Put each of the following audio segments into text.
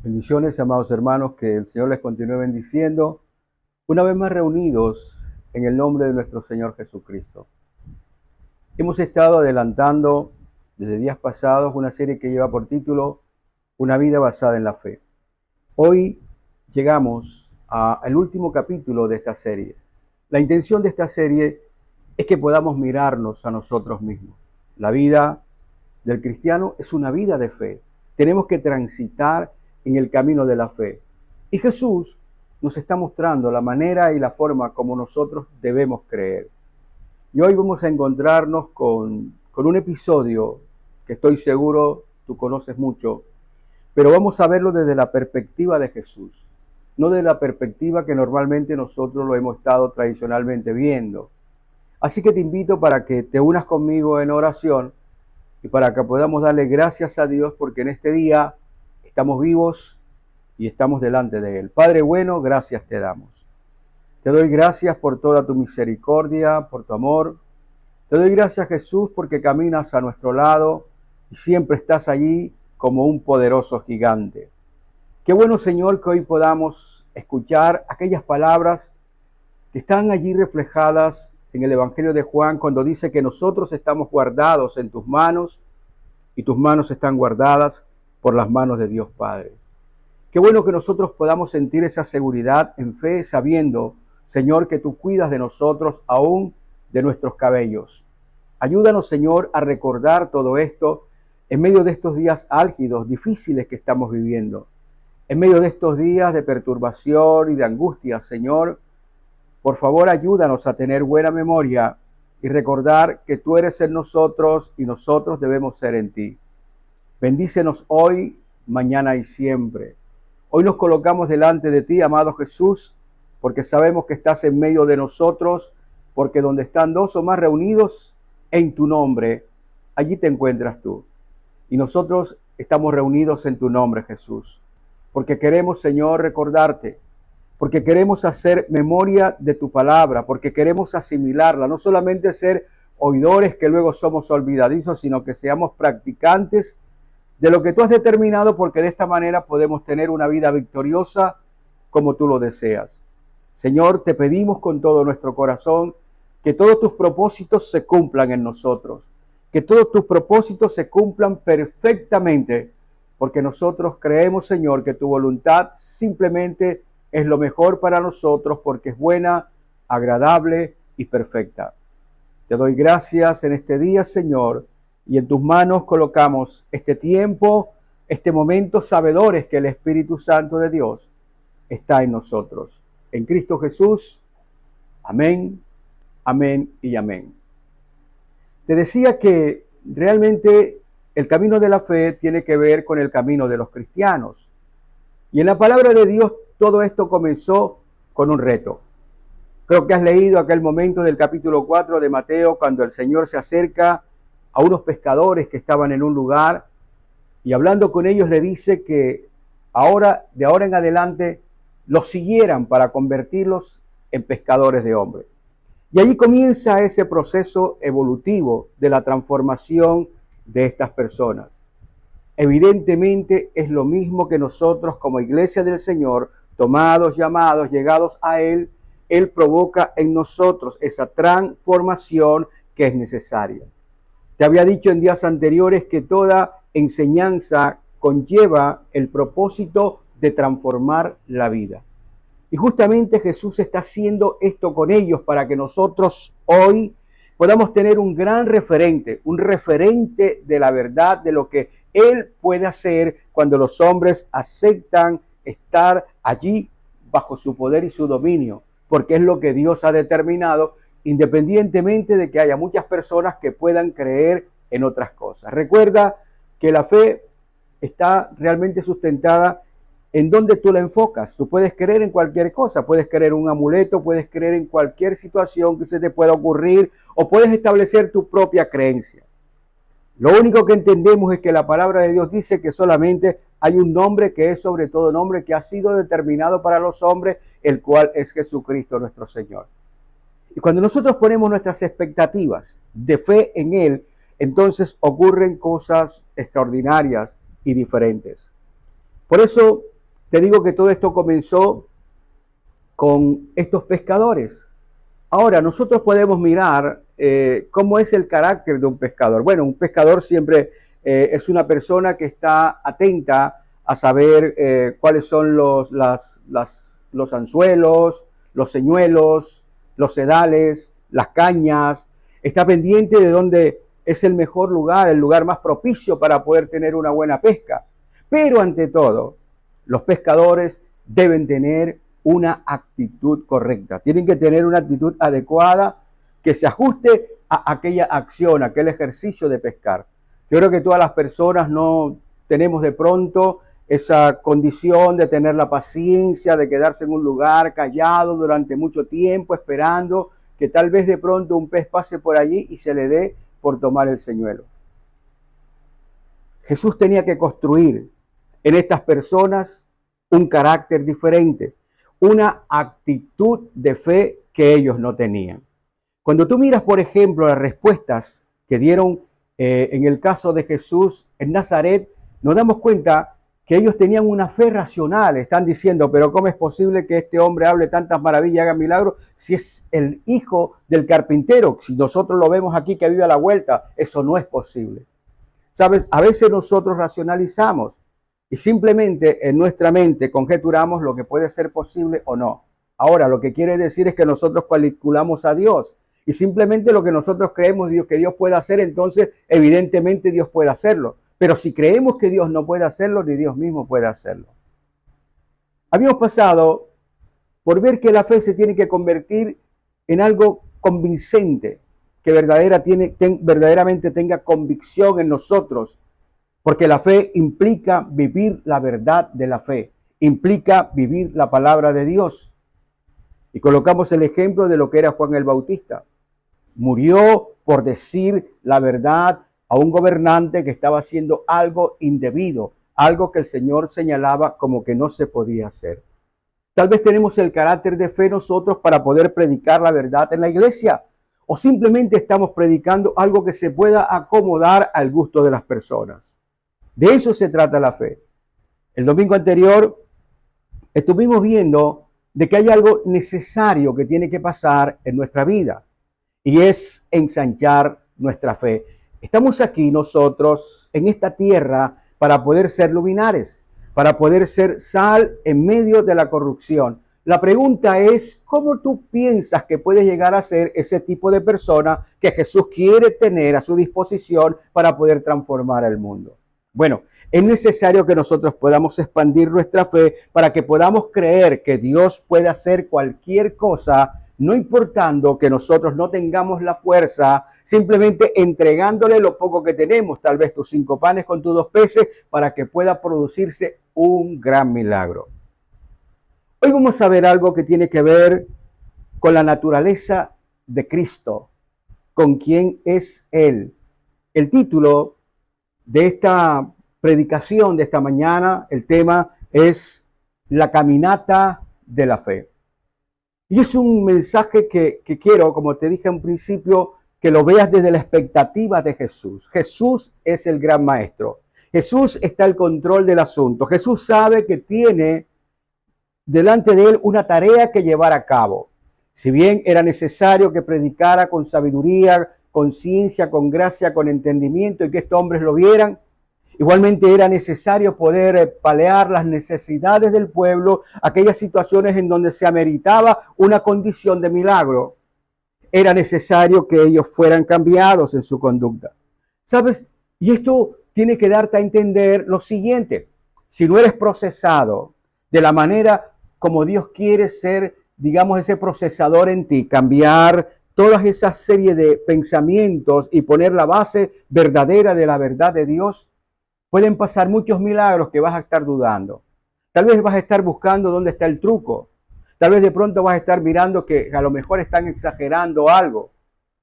Bendiciones, amados hermanos, que el Señor les continúe bendiciendo, una vez más reunidos en el nombre de nuestro Señor Jesucristo. Hemos estado adelantando desde días pasados una serie que lleva por título Una vida basada en la fe. Hoy llegamos al último capítulo de esta serie. La intención de esta serie es que podamos mirarnos a nosotros mismos. La vida del cristiano es una vida de fe. Tenemos que transitar en el camino de la fe. Y Jesús nos está mostrando la manera y la forma como nosotros debemos creer. Y hoy vamos a encontrarnos con un episodio que estoy seguro tú conoces mucho, pero vamos a verlo desde la perspectiva de Jesús, no desde la perspectiva que normalmente nosotros lo hemos estado tradicionalmente viendo. Así que te invito para que te unas conmigo en oración y para que podamos darle gracias a Dios porque en este día estamos vivos y estamos delante de Él. Padre bueno, gracias te damos. Te doy gracias por toda tu misericordia, por tu amor. Te doy gracias, Jesús, porque caminas a nuestro lado y siempre estás allí como un poderoso gigante. Qué bueno, Señor, que hoy podamos escuchar aquellas palabras que están allí reflejadas en el Evangelio de Juan cuando dice que nosotros estamos guardados en tus manos y tus manos están guardadas por las manos de Dios Padre. Qué bueno que nosotros podamos sentir esa seguridad en fe, sabiendo, Señor, que tú cuidas de nosotros, aún de nuestros cabellos. Ayúdanos, Señor, a recordar todo esto en medio de estos días álgidos, difíciles que estamos viviendo. En medio de estos días de perturbación y de angustia, Señor, por favor, ayúdanos a tener buena memoria y recordar que tú eres en nosotros y nosotros debemos ser en ti. Bendícenos hoy, mañana y siempre. Hoy nos colocamos delante de ti, amado Jesús, porque sabemos que estás en medio de nosotros, porque donde están dos o más reunidos en tu nombre, allí te encuentras tú. Y nosotros estamos reunidos en tu nombre, Jesús, porque queremos, Señor, recordarte, porque queremos hacer memoria de tu palabra, porque queremos asimilarla, no solamente ser oidores que luego somos olvidadizos, sino que seamos practicantes de lo que tú has determinado, porque de esta manera podemos tener una vida victoriosa como tú lo deseas. Señor, te pedimos con todo nuestro corazón que todos tus propósitos se cumplan en nosotros, que todos tus propósitos se cumplan perfectamente, porque nosotros creemos, Señor, que tu voluntad simplemente es lo mejor para nosotros, porque es buena, agradable y perfecta. Te doy gracias en este día, Señor, y en tus manos colocamos este tiempo, este momento, sabedores que el Espíritu Santo de Dios está en nosotros. En Cristo Jesús, amén, amén y amén. Te decía que realmente el camino de la fe tiene que ver con el camino de los cristianos. Y en la palabra de Dios todo esto comenzó con un reto. Creo que has leído aquel momento del capítulo 4 de Mateo, cuando el Señor se acerca a unos pescadores que estaban en un lugar y hablando con ellos le dice que de ahora en adelante los siguieran para convertirlos en pescadores de hombres. Y allí comienza ese proceso evolutivo de la transformación de estas personas. Evidentemente es lo mismo que nosotros como iglesia del Señor, tomados, llamados, llegados a Él, Él provoca en nosotros esa transformación que es necesaria. Te había dicho en días anteriores que toda enseñanza conlleva el propósito de transformar la vida. Y justamente Jesús está haciendo esto con ellos para que nosotros hoy podamos tener un gran referente, un referente de la verdad, de lo que Él puede hacer cuando los hombres aceptan estar allí bajo su poder y su dominio, porque es lo que Dios ha determinado, independientemente de que haya muchas personas que puedan creer en otras cosas. Recuerda que la fe está realmente sustentada en donde tú la enfocas. Tú puedes creer en cualquier cosa, puedes creer en un amuleto, puedes creer en cualquier situación que se te pueda ocurrir, o puedes establecer tu propia creencia. Lo único que entendemos es que la palabra de Dios dice que solamente hay un nombre que es sobre todo nombre, que ha sido determinado para los hombres, el cual es Jesucristo nuestro Señor. Y cuando nosotros ponemos nuestras expectativas de fe en Él, entonces ocurren cosas extraordinarias y diferentes. Por eso te digo que todo esto comenzó con estos pescadores. Ahora, nosotros podemos mirar cómo es el carácter de un pescador. Bueno, un pescador siempre es una persona que está atenta a saber cuáles son los anzuelos, los señuelos, los sedales, las cañas. Está pendiente de dónde es el mejor lugar, el lugar más propicio para poder tener una buena pesca. Pero ante todo, los pescadores deben tener una actitud correcta. Tienen que tener una actitud adecuada que se ajuste a aquella acción, a aquel ejercicio de pescar. Yo creo que todas las personas no tenemos de pronto esa condición de tener la paciencia, de quedarse en un lugar callado durante mucho tiempo, esperando que tal vez de pronto un pez pase por allí y se le dé por tomar el señuelo. Jesús tenía que construir en estas personas un carácter diferente, una actitud de fe que ellos no tenían. Cuando tú miras, por ejemplo, las respuestas que dieron en el caso de Jesús en Nazaret, nos damos cuenta que ellos tenían una fe racional. Están diciendo, pero ¿cómo es posible que este hombre hable tantas maravillas y haga milagros si es el hijo del carpintero? Si nosotros lo vemos aquí que vive a la vuelta, eso no es posible. ¿Sabes? A veces nosotros racionalizamos y simplemente en nuestra mente conjeturamos lo que puede ser posible o no. Ahora, lo que quiere decir es que nosotros calculamos a Dios y simplemente lo que nosotros creemos que Dios puede hacer, entonces evidentemente Dios puede hacerlo. Pero si creemos que Dios no puede hacerlo, ni Dios mismo puede hacerlo. Habíamos pasado por ver que la fe se tiene que convertir en algo convincente, que verdaderamente tenga convicción en nosotros, porque la fe implica vivir la verdad de la fe, implica vivir la palabra de Dios. Y colocamos el ejemplo de lo que era Juan el Bautista. Murió por decir la verdad a un gobernante que estaba haciendo algo indebido, algo que el Señor señalaba como que no se podía hacer. Tal vez tenemos el carácter de fe nosotros para poder predicar la verdad en la iglesia, o simplemente estamos predicando algo que se pueda acomodar al gusto de las personas. De eso se trata la fe. El domingo anterior estuvimos viendo de que hay algo necesario que tiene que pasar en nuestra vida, y es ensanchar nuestra fe. Estamos aquí nosotros en esta tierra para poder ser luminares, para poder ser sal en medio de la corrupción. La pregunta es, ¿cómo tú piensas que puedes llegar a ser ese tipo de persona que Jesús quiere tener a su disposición para poder transformar el mundo? Bueno, es necesario que nosotros podamos expandir nuestra fe para que podamos creer que Dios puede hacer cualquier cosa, no importando que nosotros no tengamos la fuerza, simplemente entregándole lo poco que tenemos, tal vez tus 5 panes con tus 2 peces, para que pueda producirse un gran milagro. Hoy vamos a ver algo que tiene que ver con la naturaleza de Cristo, con quién es Él. El título de esta predicación de esta mañana, el tema es la caminata de la fe. Y es un mensaje que quiero, como te dije en principio, que lo veas desde la expectativa de Jesús. Jesús es el gran maestro. Jesús está al control del asunto. Jesús sabe que tiene delante de él una tarea que llevar a cabo. Si bien era necesario que predicara con sabiduría, con ciencia, con gracia, con entendimiento y que estos hombres lo vieran, igualmente era necesario poder paliar las necesidades del pueblo, aquellas situaciones en donde se ameritaba una condición de milagro. Era necesario que ellos fueran cambiados en su conducta. ¿Sabes? Y esto tiene que darte a entender lo siguiente. Si no eres procesado de la manera como Dios quiere ser, digamos, ese procesador en ti, cambiar todas esas serie de pensamientos y poner la base verdadera de la verdad de Dios, pueden pasar muchos milagros que vas a estar dudando. Tal vez vas a estar buscando dónde está el truco. Tal vez de pronto vas a estar mirando que a lo mejor están exagerando algo,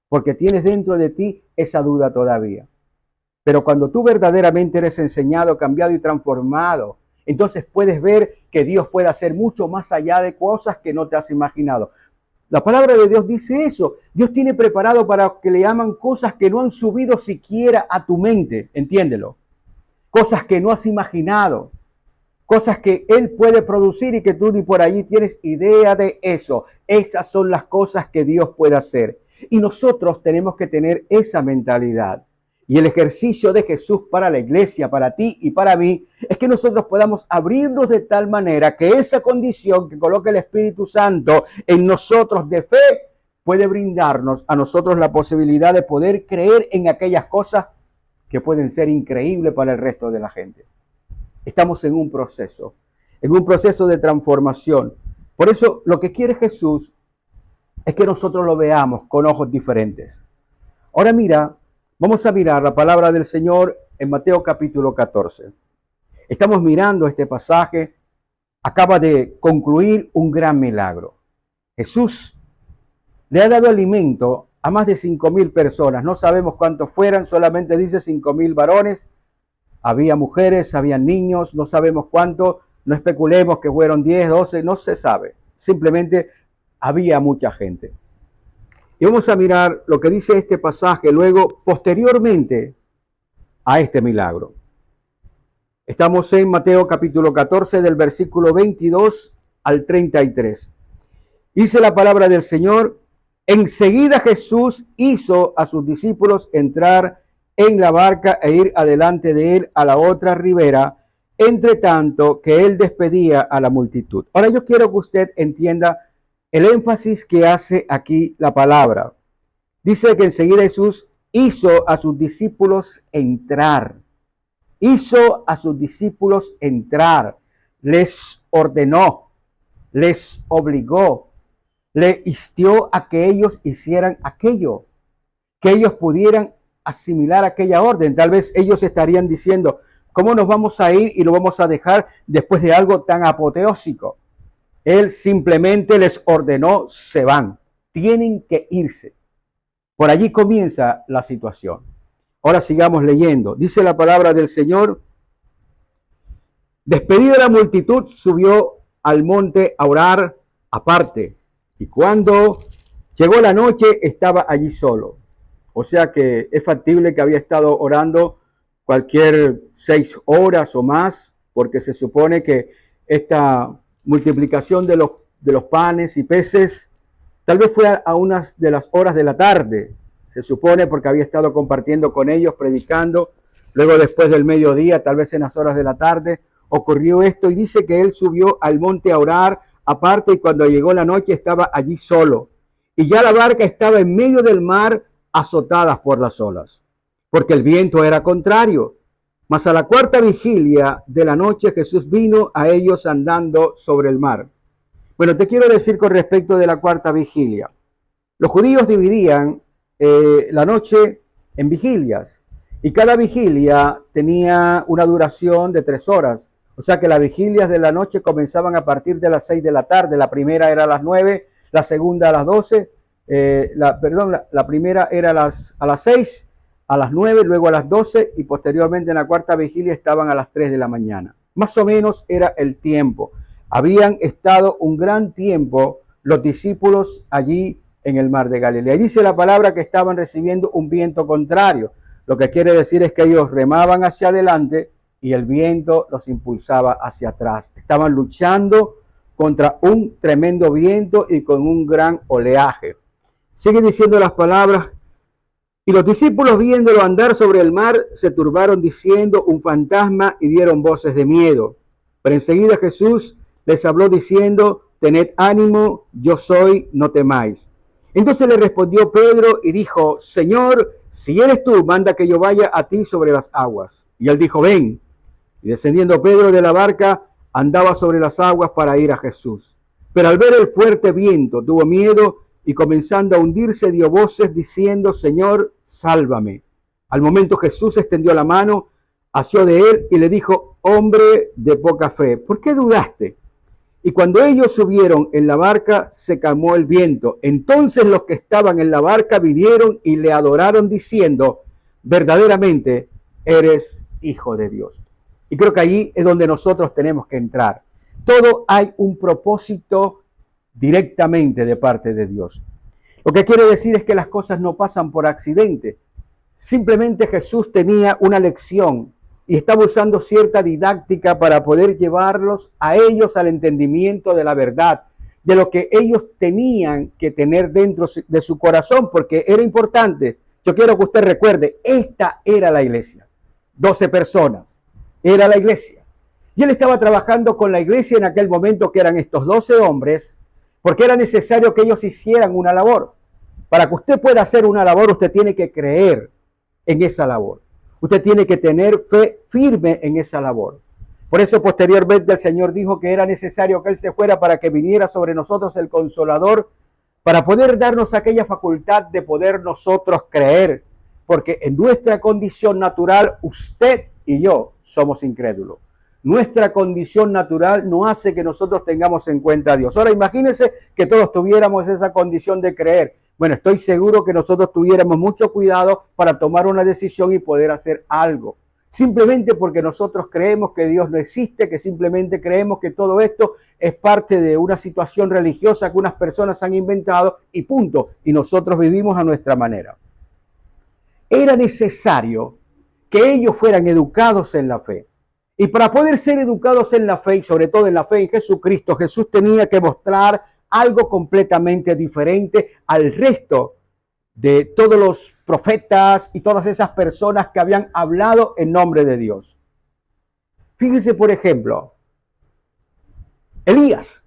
porque tienes dentro de ti esa duda todavía. Pero cuando tú verdaderamente eres enseñado, cambiado y transformado, entonces puedes ver que Dios puede hacer mucho más allá de cosas que no te has imaginado. La palabra de Dios dice eso. Dios tiene preparado para que le llaman cosas que no han subido siquiera a tu mente. Entiéndelo. Cosas que no has imaginado. cosas que Él puede producir y que tú ni por allí tienes idea de eso. Esas son las cosas que Dios puede hacer. Y nosotros tenemos que tener esa mentalidad. Y el ejercicio de Jesús para la iglesia, para ti y para mí, es que nosotros podamos abrirnos de tal manera que esa condición que coloca el Espíritu Santo en nosotros de fe puede brindarnos a nosotros la posibilidad de poder creer en aquellas cosas que pueden ser increíbles para el resto de la gente. Estamos en un proceso de transformación. Por eso lo que quiere Jesús es que nosotros lo veamos con ojos diferentes. Ahora mira, vamos a mirar la palabra del Señor en Mateo capítulo 14. Estamos mirando este pasaje. Acaba de concluir un gran milagro. Jesús le ha dado alimento a más de 5,000 personas. No sabemos cuántos fueran, solamente dice 5,000 varones. Había mujeres, había niños, no sabemos cuánto. No especulemos que fueron 10, 12, no se sabe. Simplemente había mucha gente. Y vamos a mirar lo que dice este pasaje luego, posteriormente a este milagro. Estamos en Mateo capítulo 14 del versículo 22 al 33. Dice la palabra del Señor: enseguida Jesús hizo a sus discípulos entrar en la barca e ir adelante de él a la otra ribera, entre tanto que él despedía a la multitud. Ahora yo quiero que usted entienda el énfasis que hace aquí la palabra. Dice que enseguida Jesús hizo a sus discípulos entrar. Hizo a sus discípulos entrar. Les ordenó, les obligó, le instó a que ellos hicieran aquello, que ellos pudieran asimilar aquella orden. Tal vez ellos estarían diciendo: ¿cómo nos vamos a ir y lo vamos a dejar después de algo tan apoteósico? Él simplemente les ordenó: se van, tienen que irse. Por allí comienza la situación. Ahora sigamos leyendo. Dice la palabra del Señor: despedido de la multitud, subió al monte a orar aparte. Y cuando llegó la noche, estaba allí solo. O sea que es factible que había estado orando cualquier 6 horas o más, porque se supone que esta multiplicación de los panes y peces tal vez fue a unas de las horas de la tarde, se supone, porque había estado compartiendo con ellos, predicando. Luego, después del mediodía, tal vez en las horas de la tarde, ocurrió esto, y dice que él subió al monte a orar aparte, y cuando llegó la noche estaba allí solo. Y ya la barca estaba en medio del mar, azotadas por las olas, porque el viento era contrario. Mas a la cuarta vigilia de la noche Jesús vino a ellos andando sobre el mar. Bueno, te quiero decir con respecto de la cuarta vigilia. Los judíos dividían la noche en vigilias, y cada vigilia tenía una duración de 3 horas. O sea que las vigilias de la noche comenzaban a partir de las 6 de la tarde. La primera era a las 9, la segunda a las 12, la primera era a las 6, a las 9, luego a las 12, y posteriormente en la cuarta vigilia estaban a las 3 de la mañana. Más o menos era el tiempo. Habían estado un gran tiempo los discípulos allí en el mar de Galilea. Y dice la palabra que estaban recibiendo un viento contrario. Lo que quiere decir es que ellos remaban hacia adelante y el viento los impulsaba hacia atrás. Estaban luchando contra un tremendo viento y con un gran oleaje. Sigue diciendo las palabras: y los discípulos, viéndolo andar sobre el mar, se turbaron diciendo: un fantasma, y dieron voces de miedo. Pero enseguida Jesús les habló diciendo: tened ánimo, yo soy, no temáis. Entonces le respondió Pedro y dijo: Señor, si eres tú, manda que yo vaya a ti sobre las aguas. Y él dijo: ven. Y descendiendo Pedro de la barca, andaba sobre las aguas para ir a Jesús. Pero al ver el fuerte viento, tuvo miedo, y comenzando a hundirse, dio voces diciendo: Señor, sálvame. Al momento Jesús extendió la mano, asió de él y le dijo: hombre de poca fe, ¿por qué dudaste? Y cuando ellos subieron en la barca, se calmó el viento. Entonces los que estaban en la barca vinieron y le adoraron diciendo: verdaderamente eres Hijo de Dios. Y creo que allí es donde nosotros tenemos que entrar. Todo hay un propósito directamente de parte de Dios. Lo que quiere decir es que las cosas no pasan por accidente. Simplemente Jesús tenía una lección y estaba usando cierta didáctica para poder llevarlos a ellos al entendimiento de la verdad, de lo que ellos tenían que tener dentro de su corazón, porque era importante. Yo quiero que usted recuerde, esta era la iglesia. 12 personas, era la iglesia. Y él estaba trabajando con la iglesia en aquel momento, que eran estos 12 hombres, porque era necesario que ellos hicieran una labor. Para que usted pueda hacer una labor, usted tiene que creer en esa labor. Usted tiene que tener fe firme en esa labor. Por eso posteriormente el Señor dijo que era necesario que Él se fuera para que viniera sobre nosotros el Consolador, para poder darnos aquella facultad de poder nosotros creer, porque en nuestra condición natural usted y yo somos incrédulos. Nuestra condición natural no hace que nosotros tengamos en cuenta a Dios. Ahora imagínense que todos tuviéramos esa condición de creer. Bueno, estoy seguro que nosotros tuviéramos mucho cuidado para tomar una decisión y poder hacer algo. Simplemente porque nosotros creemos que Dios no existe, que simplemente creemos que todo esto es parte de una situación religiosa que unas personas han inventado y punto. Y nosotros vivimos a nuestra manera. Era necesario que ellos fueran educados en la fe. Y para poder ser educados en la fe, y sobre todo en la fe en Jesucristo, Jesús tenía que mostrar algo completamente diferente al resto de todos los profetas y todas esas personas que habían hablado en nombre de Dios. Fíjese, por ejemplo, Elías.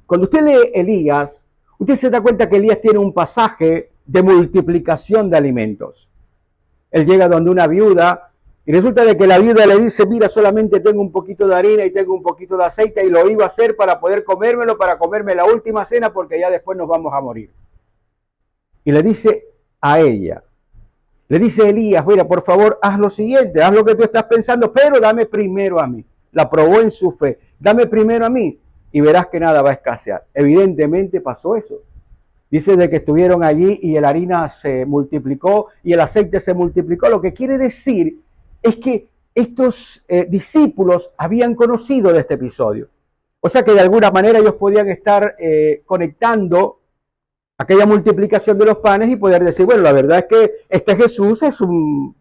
Cuando usted lee Elías, usted se da cuenta que Elías tiene un pasaje de multiplicación de alimentos. Él llega donde una viuda y resulta de que la viuda le dice, mira, solamente tengo un poquito de harina y tengo un poquito de aceite y lo iba a hacer para poder comérmelo, para comerme la última cena porque ya después nos vamos a morir. Y le dice a ella, le dice Elías, mira, por favor, haz lo siguiente, haz lo que tú estás pensando, pero dame primero a mí. La probó en su fe, dame primero a mí y verás que nada va a escasear. Evidentemente pasó eso. Dice de que estuvieron allí y la harina se multiplicó y el aceite se multiplicó. Lo que quiere decir es que estos discípulos habían conocido de este episodio. O sea que de alguna manera ellos podían estar conectando aquella multiplicación de los panes y poder decir, bueno, la verdad es que este Jesús es un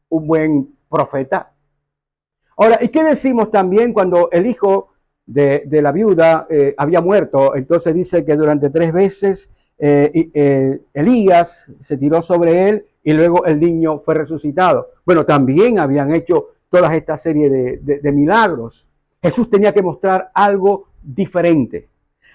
buen profeta. Ahora, ¿y qué decimos también cuando el hijo de la viuda había muerto? Entonces dice que durante 3 veces Elías se tiró sobre él y luego el niño fue resucitado. Bueno, también habían hecho toda esta serie de milagros. Jesús tenía que mostrar algo diferente,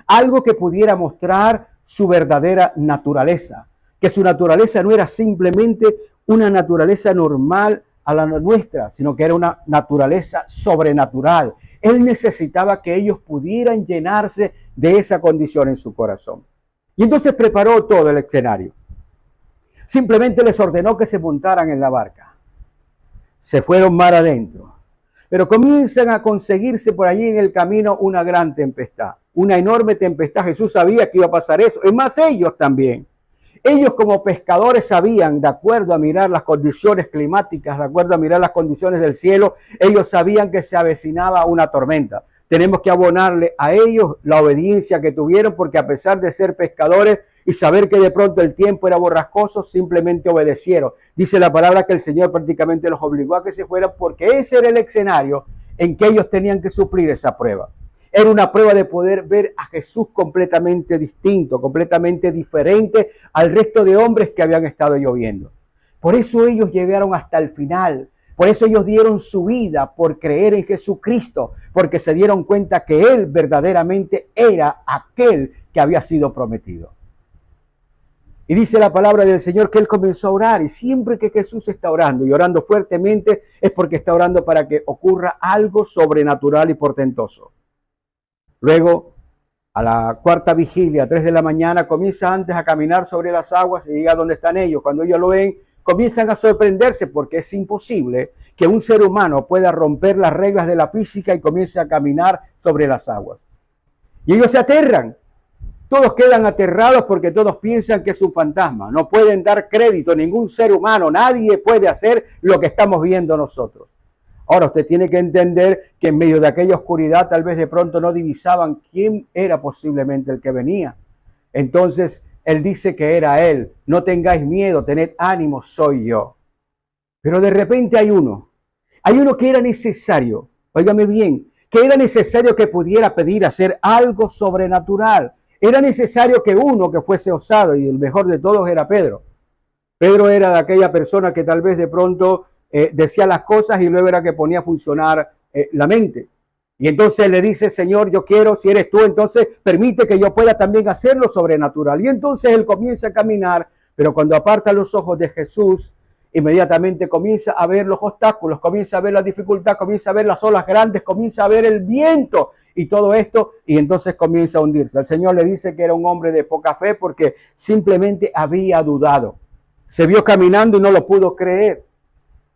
algo que pudiera mostrar su verdadera naturaleza, que su naturaleza no era simplemente una naturaleza normal a la nuestra, sino que era una naturaleza sobrenatural. Él necesitaba que ellos pudieran llenarse de esa condición en su corazón. Y entonces preparó todo el escenario. Simplemente les ordenó que se montaran en la barca. Se fueron mar adentro. Pero comienzan a conseguirse por allí en el camino una gran tempestad. Una enorme tempestad. Jesús sabía que iba a pasar eso. Es más, ellos también. Ellos como pescadores sabían, de acuerdo a mirar las condiciones climáticas, de acuerdo a mirar las condiciones del cielo, ellos sabían que se avecinaba una tormenta. Tenemos que abonarle a ellos la obediencia que tuvieron, porque a pesar de ser pescadores y saber que de pronto el tiempo era borrascoso, simplemente obedecieron. Dice la palabra que el Señor prácticamente los obligó a que se fueran, porque ese era el escenario en que ellos tenían que suplir esa prueba. Era una prueba de poder ver a Jesús completamente distinto, completamente diferente al resto de hombres que habían estado lloviendo. Por eso ellos llegaron hasta el final. Por eso ellos dieron su vida por creer en Jesucristo, porque se dieron cuenta que Él verdaderamente era aquel que había sido prometido. Y dice la palabra del Señor que Él comenzó a orar, y siempre que Jesús está orando y orando fuertemente es porque está orando para que ocurra algo sobrenatural y portentoso. Luego, a la 4ª vigilia, 3 de la mañana, comienza antes a caminar sobre las aguas y llega donde están ellos. Cuando ellos lo ven, comienzan a sorprenderse porque es imposible que un ser humano pueda romper las reglas de la física y comience a caminar sobre las aguas. Y ellos se aterran. Todos quedan aterrados porque todos piensan que es un fantasma. No pueden dar crédito a ningún ser humano. Nadie puede hacer lo que estamos viendo nosotros. Ahora usted tiene que entender que en medio de aquella oscuridad tal vez de pronto no divisaban quién era posiblemente el que venía. Entonces Él dice que era Él. No tengáis miedo, tened ánimo, soy yo. Pero de repente hay uno. Hay uno que era necesario, óigame bien, que era necesario que pudiera pedir hacer algo sobrenatural. Era necesario que uno que fuese osado, y el mejor de todos era Pedro. Pedro era de aquella persona que tal vez de pronto decía las cosas y luego era que ponía a funcionar la mente. Y entonces le dice, Señor, yo quiero, si eres tú, entonces permite que yo pueda también hacer lo sobrenatural. Y entonces él comienza a caminar, pero cuando aparta los ojos de Jesús, inmediatamente comienza a ver los obstáculos, comienza a ver la dificultad, comienza a ver las olas grandes, comienza a ver el viento y todo esto, y entonces comienza a hundirse. El Señor le dice que era un hombre de poca fe porque simplemente había dudado. Se vio caminando y no lo pudo creer.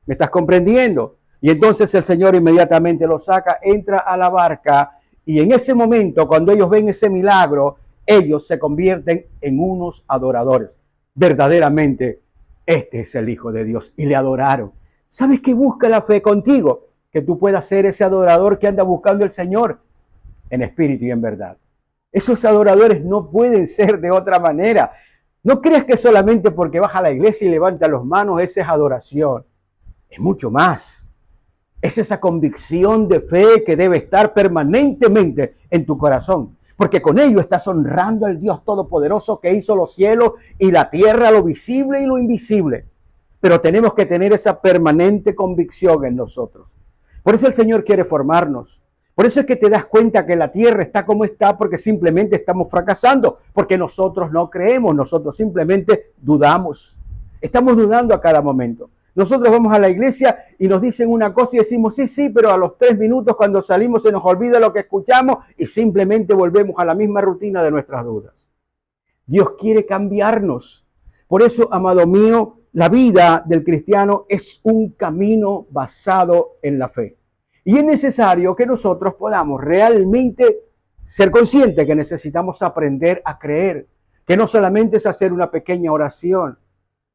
¿Me estás comprendiendo? Y entonces el Señor inmediatamente lo saca, entra a la barca, y en ese momento, cuando ellos ven ese milagro, ellos se convierten en unos adoradores. Verdaderamente, este es el Hijo de Dios, y le adoraron. ¿Sabes qué busca la fe contigo? Que tú puedas ser ese adorador que anda buscando al Señor en espíritu y en verdad. Esos adoradores no pueden ser de otra manera. No creas que solamente porque vas a la iglesia y levanta las manos, esa es adoración. Es mucho más. Es esa convicción de fe que debe estar permanentemente en tu corazón. Porque con ello estás honrando al Dios Todopoderoso que hizo los cielos y la tierra, lo visible y lo invisible. Pero tenemos que tener esa permanente convicción en nosotros. Por eso el Señor quiere formarnos. Por eso es que te das cuenta que la tierra está como está, porque simplemente estamos fracasando, porque nosotros no creemos, nosotros simplemente dudamos. Estamos dudando a cada momento. Nosotros vamos a la iglesia y nos dicen una cosa y decimos sí, pero a los 3 minutos cuando salimos se nos olvida lo que escuchamos y simplemente volvemos a la misma rutina de nuestras dudas. Dios quiere cambiarnos. Por eso, amado mío, la vida del cristiano es un camino basado en la fe. Y es necesario que nosotros podamos realmente ser conscientes que necesitamos aprender a creer, que no solamente es hacer una pequeña oración.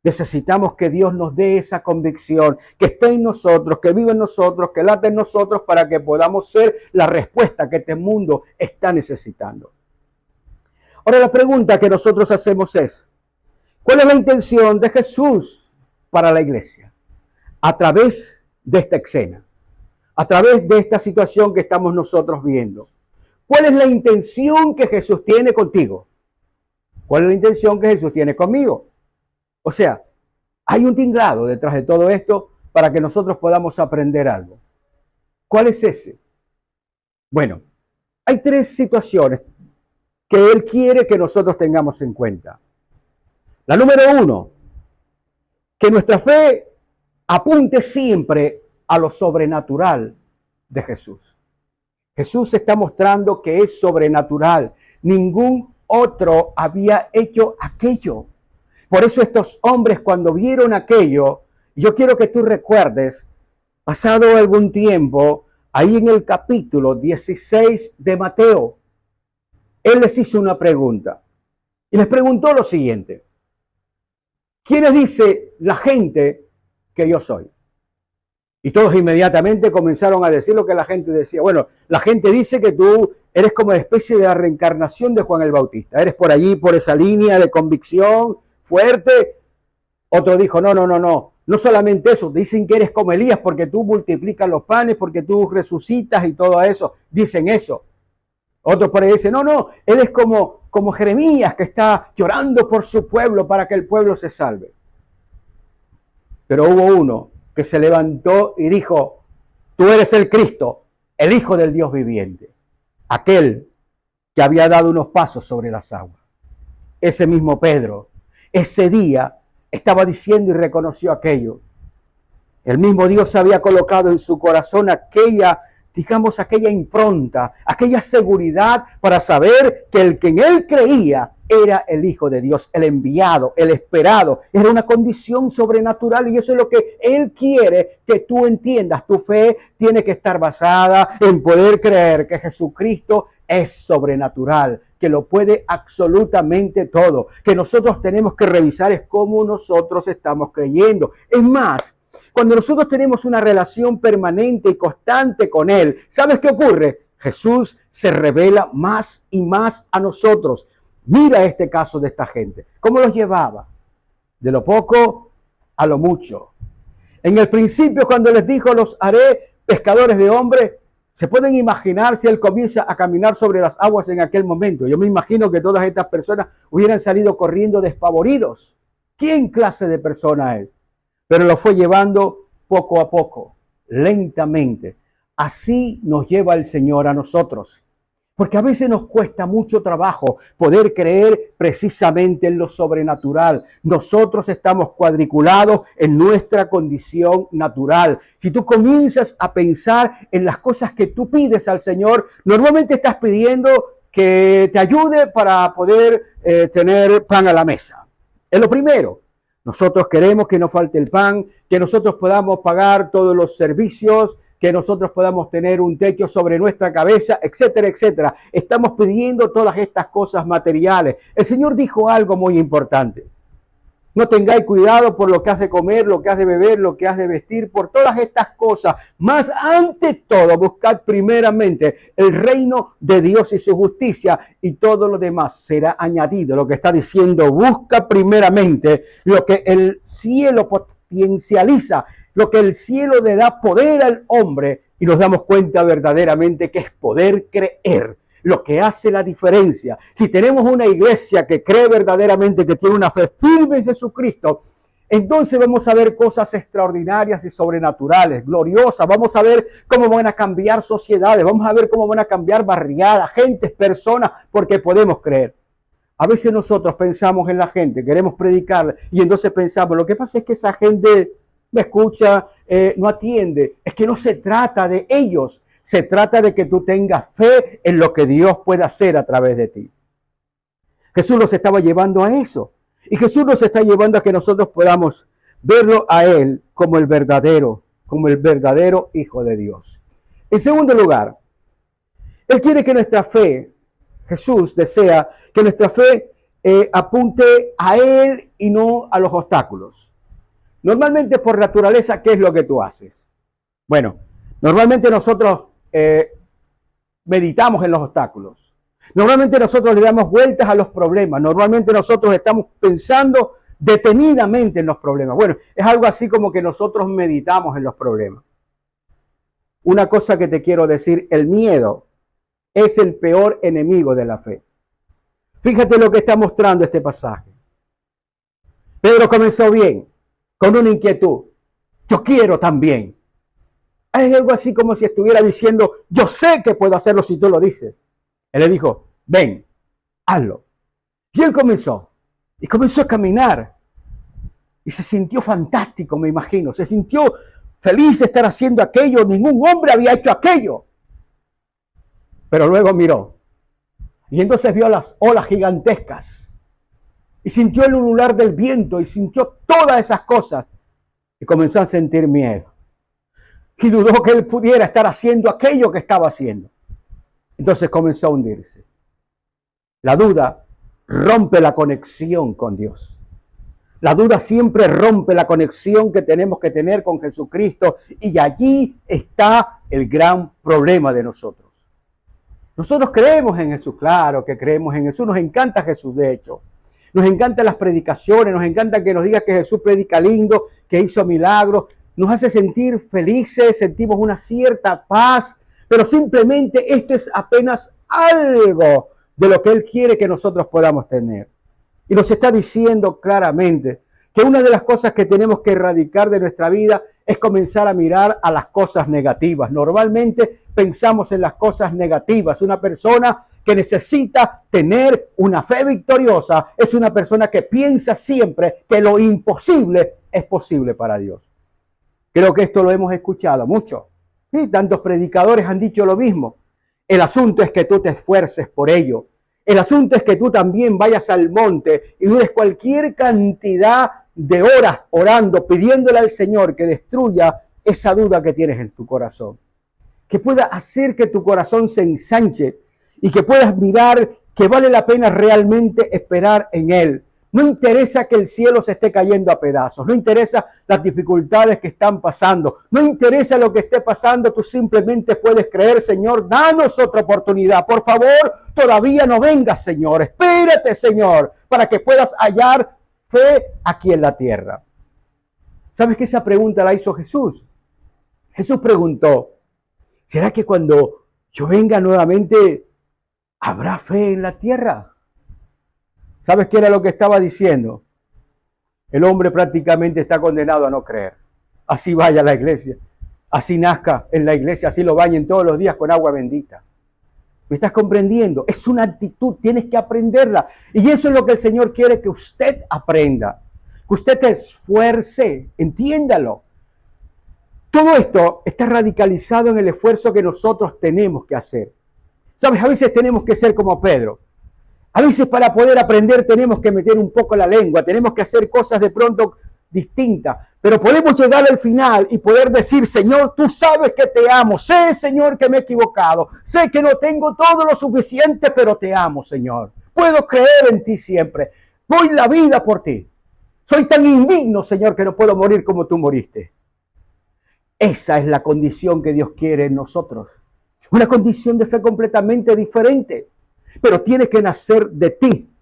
Necesitamos que Dios nos dé esa convicción, que esté en nosotros, que vive en nosotros, que late en nosotros para que podamos ser la respuesta que este mundo está necesitando. Ahora la pregunta que nosotros hacemos es, ¿cuál es la intención de Jesús para la iglesia? A través de esta escena, a través de esta situación que estamos nosotros viendo. ¿Cuál es la intención que Jesús tiene contigo? ¿Cuál es la intención que Jesús tiene conmigo? O sea, hay un tinglado detrás de todo esto para que nosotros podamos aprender algo. ¿Cuál es ese? Bueno, hay 3 situaciones que Él quiere que nosotros tengamos en cuenta. La número 1, que nuestra fe apunte siempre a lo sobrenatural de Jesús. Jesús está mostrando que es sobrenatural. Ningún otro había hecho aquello. Por eso estos hombres cuando vieron aquello, yo quiero que tú recuerdes, pasado algún tiempo, ahí en el capítulo 16 de Mateo, Él les hizo una pregunta. Y les preguntó lo siguiente. ¿Quiénes dice la gente que yo soy? Y todos inmediatamente comenzaron a decir lo que la gente decía. Bueno, la gente dice que tú eres como una especie de la reencarnación de Juan el Bautista. Eres por allí, por esa línea de convicción fuerte. Otro dijo, no solamente eso, dicen que eres como Elías porque tú multiplicas los panes, porque tú resucitas y todo eso, dicen eso. Otros por ahí dicen, él es como Jeremías que está llorando por su pueblo para que el pueblo se salve. Pero hubo uno que se levantó y dijo, tú eres el Cristo, el Hijo del Dios viviente, aquel que había dado unos pasos sobre las aguas. Ese mismo Pedro, ese día, estaba diciendo y reconoció aquello. El mismo Dios había colocado en su corazón aquella impronta, aquella seguridad para saber que el que en él creía era el Hijo de Dios, el enviado, el esperado. Era una condición sobrenatural y eso es lo que Él quiere que tú entiendas. Tu fe tiene que estar basada en poder creer que Jesucristo es sobrenatural, que lo puede absolutamente todo, que nosotros tenemos que revisar es cómo nosotros estamos creyendo. Es más, cuando nosotros tenemos una relación permanente y constante con Él, ¿sabes qué ocurre? Jesús se revela más y más a nosotros. Mira este caso de esta gente. ¿Cómo los llevaba? De lo poco a lo mucho. En el principio, cuando les dijo, los haré pescadores de hombres, se pueden imaginar si él comienza a caminar sobre las aguas en aquel momento. Yo me imagino que todas estas personas hubieran salido corriendo despavoridos. ¿Quién clase de persona es? Pero lo fue llevando poco a poco, lentamente. Así nos lleva el Señor a nosotros. Porque a veces nos cuesta mucho trabajo poder creer precisamente en lo sobrenatural. Nosotros estamos cuadriculados en nuestra condición natural. Si tú comienzas a pensar en las cosas que tú pides al Señor, normalmente estás pidiendo que te ayude para poder tener pan a la mesa. Es lo primero. Nosotros queremos que no falte el pan, que nosotros podamos pagar todos los servicios, que nosotros podamos tener un techo sobre nuestra cabeza, etcétera, etcétera. Estamos pidiendo todas estas cosas materiales. El Señor dijo algo muy importante. No tengáis cuidado por lo que has de comer, lo que has de beber, lo que has de vestir, por todas estas cosas. Mas ante todo, buscad primeramente el reino de Dios y su justicia, y todo lo demás será añadido. Lo que está diciendo, busca primeramente lo que el cielo potencializa, lo que el cielo le da poder al hombre, y nos damos cuenta verdaderamente que es poder creer. Lo que hace la diferencia. Si tenemos una iglesia que cree verdaderamente, que tiene una fe firme en Jesucristo, entonces vamos a ver cosas extraordinarias y sobrenaturales, gloriosas. Vamos a ver cómo van a cambiar sociedades, vamos a ver cómo van a cambiar barriadas, gentes, personas, porque podemos creer. A veces nosotros pensamos en la gente, queremos predicar y entonces pensamos, lo que pasa es que esa gente me escucha, no atiende. Es que no se trata de ellos. Se trata de que tú tengas fe en lo que Dios puede hacer a través de ti. Jesús nos estaba llevando a eso. Y Jesús nos está llevando a que nosotros podamos verlo a Él como el verdadero Hijo de Dios. En segundo lugar, Él quiere que nuestra fe, Jesús desea que nuestra fe apunte a Él y no a los obstáculos. Normalmente por naturaleza, ¿qué es lo que tú haces? Bueno, normalmente nosotros meditamos en los obstáculos. Normalmente nosotros le damos vueltas a los problemas. Normalmente nosotros estamos pensando detenidamente en los problemas. Bueno, es algo así como que nosotros meditamos en los problemas. Una cosa que te quiero decir, el miedo es el peor enemigo de la fe. Fíjate lo que está mostrando este pasaje. Pedro comenzó bien, con una inquietud. Yo quiero también. Es algo así como si estuviera diciendo, yo sé que puedo hacerlo si tú lo dices. Él le dijo, ven, hazlo. Y él comenzó a caminar. Y se sintió fantástico, me imagino. Se sintió feliz de estar haciendo aquello. Ningún hombre había hecho aquello. Pero luego miró. Y entonces vio las olas gigantescas. Y sintió el ulular del viento. Y sintió todas esas cosas. Y comenzó a sentir miedo. Y dudó que él pudiera estar haciendo aquello que estaba haciendo. Entonces comenzó a hundirse. La duda rompe la conexión con Dios. La duda siempre rompe la conexión que tenemos que tener con Jesucristo. Y allí está el gran problema de nosotros. Nosotros creemos en Jesús, claro que creemos en Jesús. Nos encanta Jesús, de hecho. Nos encantan las predicaciones, nos encanta que nos diga que Jesús predica lindo, que hizo milagros. Nos hace sentir felices, sentimos una cierta paz, pero simplemente esto es apenas algo de lo que Él quiere que nosotros podamos tener. Y nos está diciendo claramente que una de las cosas que tenemos que erradicar de nuestra vida es comenzar a mirar a las cosas negativas. Normalmente pensamos en las cosas negativas. Una persona que necesita tener una fe victoriosa es una persona que piensa siempre que lo imposible es posible para Dios. Creo que esto lo hemos escuchado mucho. Sí, tantos predicadores han dicho lo mismo. El asunto es que tú te esfuerces por ello. El asunto es que tú también vayas al monte y dures cualquier cantidad de horas orando, pidiéndole al Señor que destruya esa duda que tienes en tu corazón. Que pueda hacer que tu corazón se ensanche y que puedas mirar que vale la pena realmente esperar en Él. No interesa que el cielo se esté cayendo a pedazos, no interesa las dificultades que están pasando, no interesa lo que esté pasando, tú simplemente puedes creer, Señor, danos otra oportunidad, por favor, todavía no vengas, Señor, espérate, Señor, para que puedas hallar fe aquí en la tierra. ¿Sabes que esa pregunta la hizo Jesús? Jesús preguntó, ¿será que cuando yo venga nuevamente habrá fe en la tierra? ¿Sabes qué era lo que estaba diciendo? El hombre prácticamente está condenado a no creer. Así vaya a la iglesia, así nazca en la iglesia, así lo bañen todos los días con agua bendita. ¿Me estás comprendiendo? Es una actitud, tienes que aprenderla. Y eso es lo que el Señor quiere que usted aprenda. Que usted se esfuerce, entiéndalo. Todo esto está radicalizado en el esfuerzo que nosotros tenemos que hacer. ¿Sabes? A veces tenemos que ser como Pedro. A veces para poder aprender tenemos que meter un poco la lengua, tenemos que hacer cosas de pronto distintas, pero podemos llegar al final y poder decir, Señor, tú sabes que te amo, sé, Señor, que me he equivocado, sé que no tengo todo lo suficiente, pero te amo, Señor. Puedo creer en ti siempre, doy la vida por ti. Soy tan indigno, Señor, que no puedo morir como tú moriste. Esa es la condición que Dios quiere en nosotros. Una condición de fe completamente diferente. Pero tiene que nacer de ti.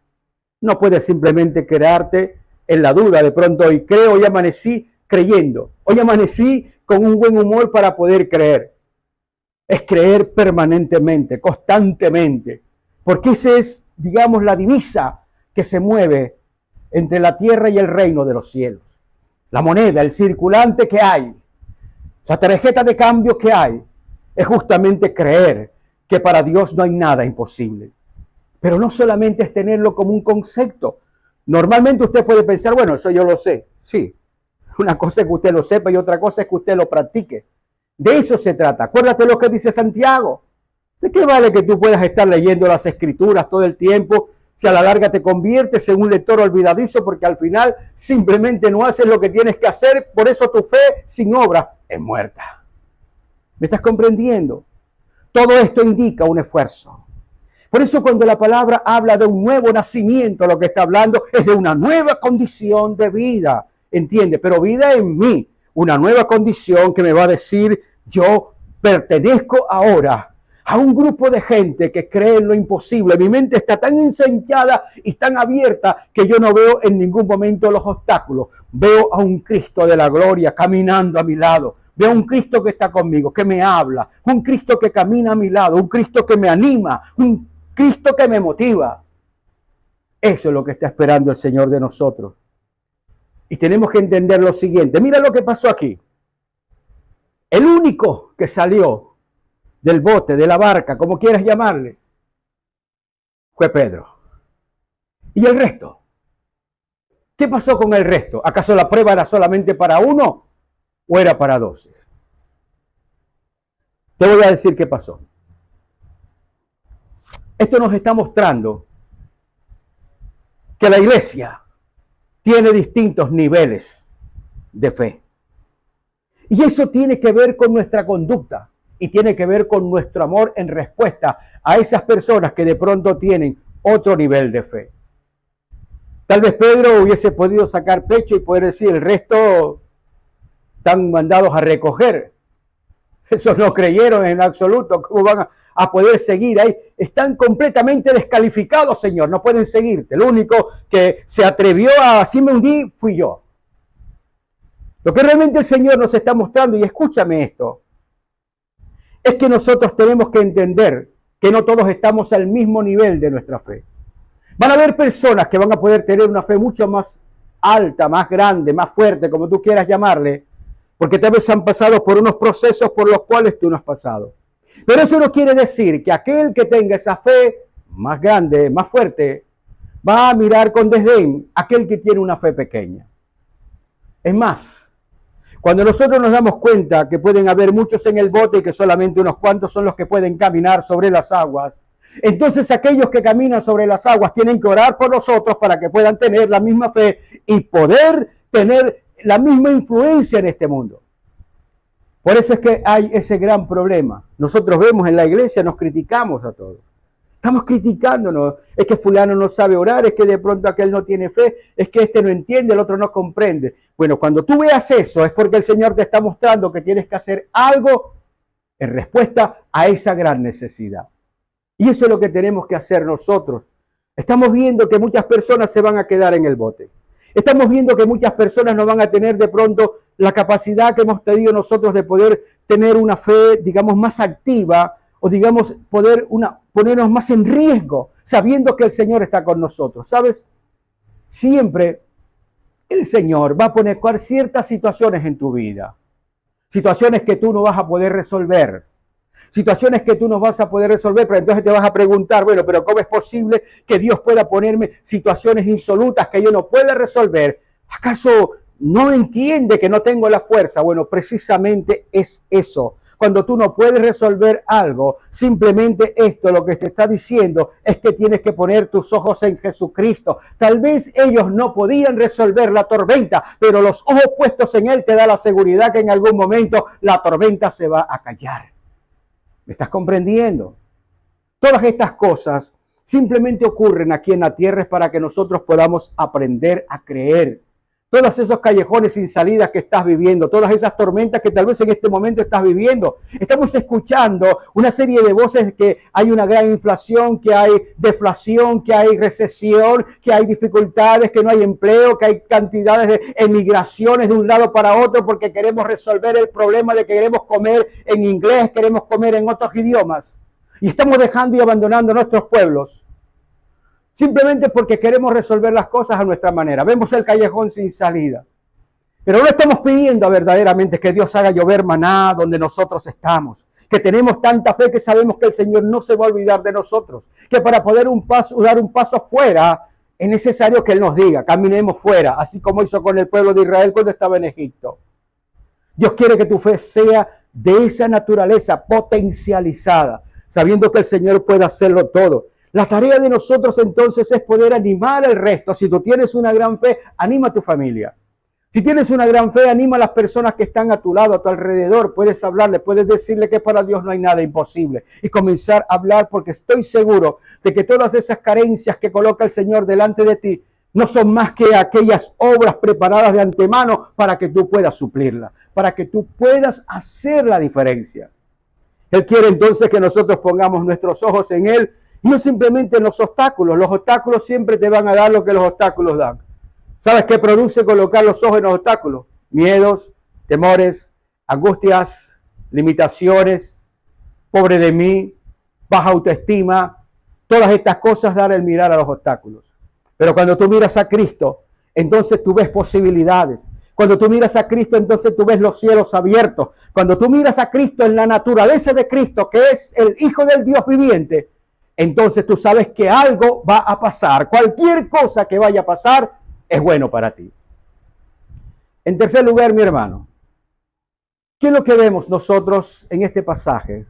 No puedes simplemente quedarte en la duda. De pronto hoy creo, hoy amanecí creyendo. Hoy amanecí con un buen humor para poder creer. Es creer permanentemente, constantemente. Porque esa es, digamos, la divisa que se mueve entre la tierra y el reino de los cielos. La moneda, el circulante que hay, la tarjeta de cambio que hay, es justamente creer que para Dios no hay nada imposible. Pero no solamente es tenerlo como un concepto. Normalmente usted puede pensar, bueno, eso yo lo sé. Sí, una cosa es que usted lo sepa y otra cosa es que usted lo practique. De eso se trata. Acuérdate lo que dice Santiago. ¿De qué vale que tú puedas estar leyendo las escrituras todo el tiempo si a la larga te conviertes en un lector olvidadizo porque al final simplemente no haces lo que tienes que hacer? Por eso tu fe sin obra es muerta. ¿Me estás comprendiendo? Todo esto indica un esfuerzo. Por eso cuando la palabra habla de un nuevo nacimiento, lo que está hablando es de una nueva condición de vida, ¿entiende? Pero vida en mí, una nueva condición que me va a decir, yo pertenezco ahora a un grupo de gente que cree en lo imposible. Mi mente está tan ensanchada y tan abierta que yo no veo en ningún momento los obstáculos. Veo a un Cristo de la gloria caminando a mi lado. Veo un Cristo que está conmigo, que me habla, un Cristo que camina a mi lado, un Cristo que me anima, un Cristo que me motiva. Eso es lo que está esperando el Señor de nosotros. Y tenemos que entender lo siguiente. Mira lo que pasó aquí. El único que salió del bote, de la barca, como quieras llamarle, fue Pedro. ¿Y el resto? ¿Qué pasó con el resto? ¿Acaso la prueba era solamente para uno o era para 12? Te voy a decir qué pasó. Esto nos está mostrando que la iglesia tiene distintos niveles de fe. Y eso tiene que ver con nuestra conducta y tiene que ver con nuestro amor en respuesta a esas personas que de pronto tienen otro nivel de fe. Tal vez Pedro hubiese podido sacar pecho y poder decir, el resto están mandados a recoger. Esos no creyeron en absoluto. ¿Cómo van a poder seguir ahí? Están completamente descalificados, Señor. No pueden seguirte. El único que se atrevió a así me hundí fui yo. Lo que realmente el Señor nos está mostrando, y escúchame esto, es que nosotros tenemos que entender que no todos estamos al mismo nivel de nuestra fe. Van a haber personas que van a poder tener una fe mucho más alta, más grande, más fuerte, como tú quieras llamarle, porque tal vez han pasado por unos procesos por los cuales tú no has pasado. Pero eso no quiere decir que aquel que tenga esa fe más grande, más fuerte, va a mirar con desdén a aquel que tiene una fe pequeña. Es más, cuando nosotros nos damos cuenta que pueden haber muchos en el bote y que solamente unos cuantos son los que pueden caminar sobre las aguas, entonces aquellos que caminan sobre las aguas tienen que orar por los otros para que puedan tener la misma fe y poder tener la misma influencia en este mundo. Por eso es que hay ese gran problema. Nosotros vemos en la iglesia, nos criticamos a todos. Estamos criticándonos. Es que fulano no sabe orar, es que de pronto aquel no tiene fe, es que este no entiende, el otro no comprende. Bueno, cuando tú veas eso es porque el Señor te está mostrando que tienes que hacer algo en respuesta a esa gran necesidad. Y eso es lo que tenemos que hacer nosotros. Estamos viendo que muchas personas se van a quedar en el bote. Estamos viendo que muchas personas no van a tener de pronto la capacidad que hemos tenido nosotros de poder tener una fe, digamos, más activa o, digamos, ponernos más en riesgo, sabiendo que el Señor está con nosotros. ¿Sabes? Siempre el Señor va a poner ciertas situaciones en tu vida. Situaciones que tú no vas a poder resolver. Situaciones que tú no vas a poder resolver, pero entonces te vas a preguntar, bueno, pero ¿cómo es posible que Dios pueda ponerme situaciones insolutas que yo no pueda resolver? ¿Acaso no entiende que no tengo la fuerza? Bueno, precisamente es eso. Cuando tú no puedes resolver algo, simplemente esto lo que te está diciendo es que tienes que poner tus ojos en Jesucristo. Tal vez ellos no podían resolver la tormenta, pero los ojos puestos en Él te da la seguridad que en algún momento la tormenta se va a callar. ¿Me estás comprendiendo? Todas estas cosas simplemente ocurren aquí en la tierra es para que nosotros podamos aprender a creer. Todos esos callejones sin salida que estás viviendo, todas esas tormentas que tal vez en este momento estás viviendo. Estamos escuchando una serie de voces que hay una gran inflación, que hay deflación, que hay recesión, que hay dificultades, que no hay empleo, que hay cantidades de emigraciones de un lado para otro porque queremos resolver el problema de que queremos comer en inglés, queremos comer en otros idiomas. Y estamos dejando y abandonando nuestros pueblos. Simplemente porque queremos resolver las cosas a nuestra manera. Vemos el callejón sin salida. Pero no estamos pidiendo verdaderamente que Dios haga llover maná donde nosotros estamos. Que tenemos tanta fe que sabemos que el Señor no se va a olvidar de nosotros. Que para poder dar un paso fuera, es necesario que Él nos diga, caminemos fuera. Así como hizo con el pueblo de Israel cuando estaba en Egipto. Dios quiere que tu fe sea de esa naturaleza potencializada. Sabiendo que el Señor puede hacerlo todo. La tarea de nosotros entonces es poder animar al resto. Si tú tienes una gran fe, anima a tu familia. Si tienes una gran fe, anima a las personas que están a tu lado, a tu alrededor. Puedes hablarle, puedes decirle que para Dios no hay nada imposible. Y comenzar a hablar porque estoy seguro de que todas esas carencias que coloca el Señor delante de ti no son más que aquellas obras preparadas de antemano para que tú puedas suplirla, para que tú puedas hacer la diferencia. Él quiere entonces que nosotros pongamos nuestros ojos en Él. Y no simplemente en los obstáculos. Los obstáculos siempre te van a dar lo que los obstáculos dan. ¿Sabes qué produce colocar los ojos en los obstáculos? Miedos, temores, angustias, limitaciones, pobre de mí, baja autoestima. Todas estas cosas dan el mirar a los obstáculos. Pero cuando tú miras a Cristo, entonces tú ves posibilidades. Cuando tú miras a Cristo, entonces tú ves los cielos abiertos. Cuando tú miras a Cristo en la naturaleza de Cristo, que es el Hijo del Dios viviente, entonces tú sabes que algo va a pasar. Cualquier cosa que vaya a pasar es bueno para ti. En tercer lugar, mi hermano, ¿qué es lo que vemos nosotros en este pasaje?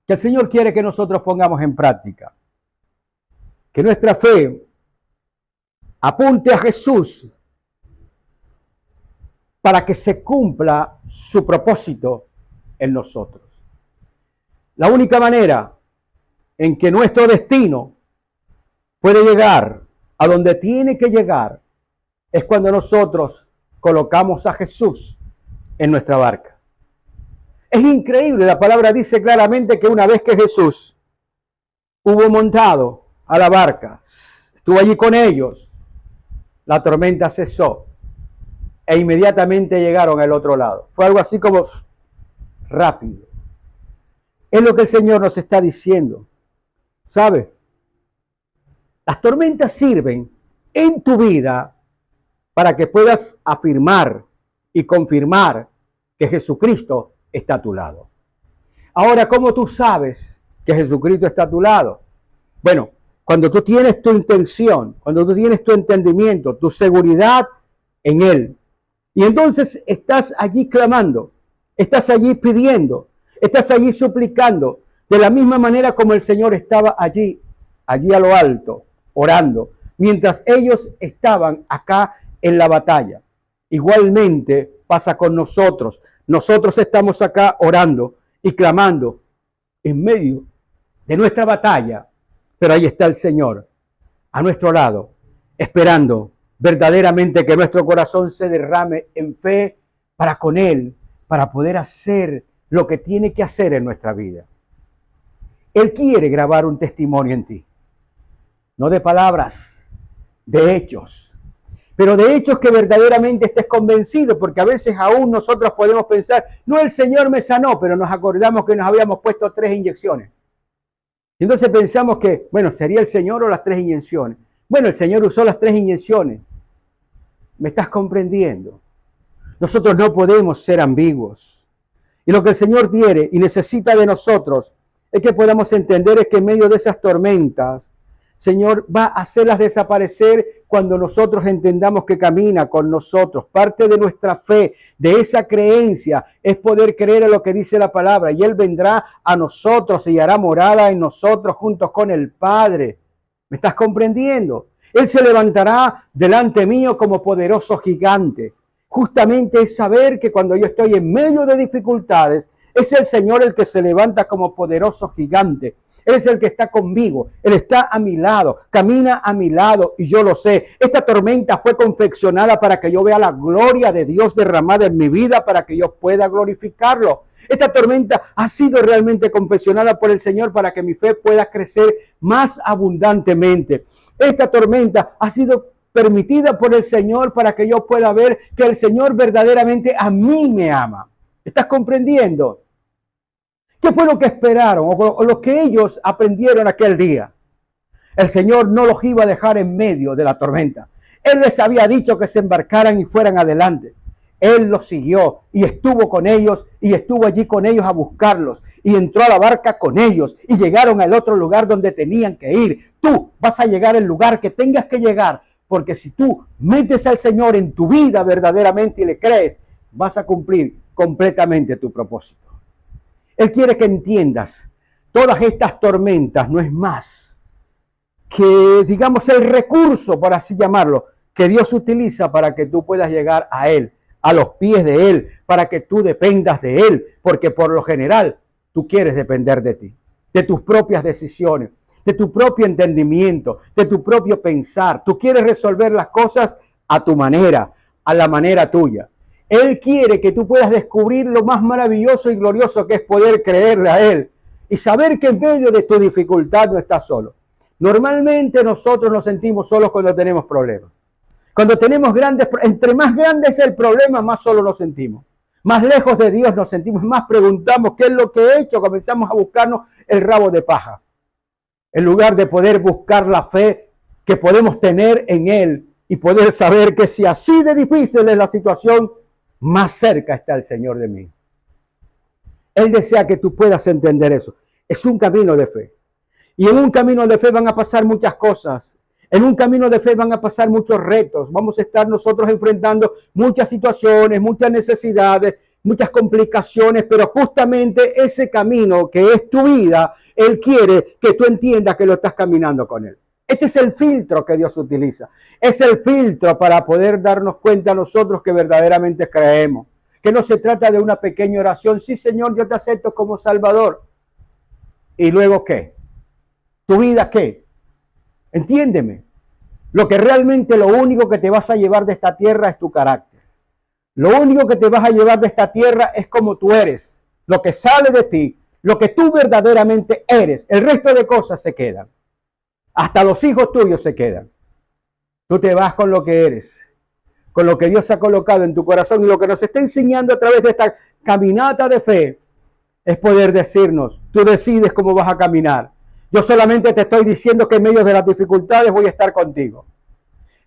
Que el Señor quiere que nosotros pongamos en práctica. Que nuestra fe apunte a Jesús para que se cumpla su propósito en nosotros. La única manera en que nuestro destino puede llegar a donde tiene que llegar es cuando nosotros colocamos a Jesús en nuestra barca. Es increíble, la palabra dice claramente que una vez que Jesús hubo montado a la barca, estuvo allí con ellos, la tormenta cesó e inmediatamente llegaron al otro lado. Fue algo así como rápido. Es lo que el Señor nos está diciendo. ¿Sabe? Las tormentas sirven en tu vida para que puedas afirmar y confirmar que Jesucristo está a tu lado. Ahora, ¿cómo tú sabes que Jesucristo está a tu lado? Bueno, cuando tú tienes tu intención, cuando tú tienes tu entendimiento, tu seguridad en Él. Y entonces estás allí clamando, estás allí pidiendo, estás allí suplicando, de la misma manera como el Señor estaba allí a lo alto, orando, mientras ellos estaban acá en la batalla. Igualmente pasa con nosotros. Nosotros estamos acá orando y clamando en medio de nuestra batalla, pero ahí está el Señor a nuestro lado, esperando verdaderamente que nuestro corazón se derrame en fe para con Él, para poder hacer lo que tiene que hacer en nuestra vida. Él quiere grabar un testimonio en ti. no de palabras, de hechos. Pero de hechos que verdaderamente estés convencido, porque a veces aún nosotros podemos pensar, no, el Señor me sanó, pero nos acordamos que nos habíamos puesto 3 inyecciones. Entonces pensamos que, bueno, sería el Señor o las 3 inyecciones. Bueno, el Señor usó las 3 inyecciones. ¿Me estás comprendiendo? Nosotros no podemos ser ambiguos. Y lo que el Señor quiere y necesita de nosotros es que podamos entender es que en medio de esas tormentas, Señor va a hacerlas desaparecer cuando nosotros entendamos que camina con nosotros. Parte de nuestra fe, de esa creencia, es poder creer en lo que dice la palabra. Y Él vendrá a nosotros y hará morada en nosotros juntos con el Padre. ¿Me estás comprendiendo? Él se levantará delante mío como poderoso gigante. Justamente es saber que cuando yo estoy en medio de dificultades, es el Señor el que se levanta como poderoso gigante. Él es el que está conmigo, Él está a mi lado, camina a mi lado y yo lo sé. Esta tormenta fue confeccionada para que yo vea la gloria de Dios derramada en mi vida, para que yo pueda glorificarlo. Esta tormenta ha sido realmente confeccionada por el Señor para que mi fe pueda crecer más abundantemente. Esta tormenta ha sido permitida por el Señor para que yo pueda ver que el Señor verdaderamente a mí me ama. ¿Estás comprendiendo? ¿Qué fue lo que esperaron o lo que ellos aprendieron aquel día? El Señor no los iba a dejar en medio de la tormenta. Él les había dicho que se embarcaran y fueran adelante. Él los siguió y estuvo con ellos y estuvo allí con ellos a buscarlos y entró a la barca con ellos y llegaron al otro lugar donde tenían que ir. Tú vas a llegar al lugar que tengas que llegar, porque si tú metes al Señor en tu vida verdaderamente y le crees, vas a cumplir completamente tu propósito. Él quiere que entiendas, todas estas tormentas no es más que, digamos, el recurso, por así llamarlo, que Dios utiliza para que tú puedas llegar a Él, a los pies de Él, para que tú dependas de Él, porque por lo general tú quieres depender de ti, de tus propias decisiones, de tu propio entendimiento, de tu propio pensar. Tú quieres resolver las cosas a tu manera, a la manera tuya. Él quiere que tú puedas descubrir lo más maravilloso y glorioso que es poder creerle a Él y saber que en medio de tu dificultad no estás solo. Normalmente nosotros nos sentimos solos cuando tenemos problemas. Cuando tenemos entre más grande es el problema, más solo nos sentimos. Más lejos de Dios nos sentimos, más preguntamos qué es lo que he hecho. Comenzamos a buscarnos el rabo de paja. En lugar de poder buscar la fe que podemos tener en Él y poder saber que si así de difícil es la situación, más cerca está el Señor de mí. Él desea que tú puedas entender eso. Es un camino de fe. Y en un camino de fe van a pasar muchas cosas. En un camino de fe van a pasar muchos retos. Vamos a estar nosotros enfrentando muchas situaciones, muchas necesidades, muchas complicaciones, pero justamente ese camino que es tu vida, Él quiere que tú entiendas que lo estás caminando con Él. Este es el filtro que Dios utiliza. Es el filtro para poder darnos cuenta a nosotros que verdaderamente creemos. Que no se trata de una pequeña oración. Sí, Señor, yo te acepto como Salvador. ¿Y luego qué? ¿Tu vida qué? Entiéndeme. Lo único que te vas a llevar de esta tierra es tu carácter. Lo único que te vas a llevar de esta tierra es como tú eres. Lo que sale de ti, lo que tú verdaderamente eres. El resto de cosas se quedan. Hasta los hijos tuyos se quedan. Tú te vas con lo que eres, con lo que Dios ha colocado en tu corazón. Y lo que nos está enseñando a través de esta caminata de fe es poder decirnos, tú decides cómo vas a caminar. Yo solamente te estoy diciendo que en medio de las dificultades voy a estar contigo.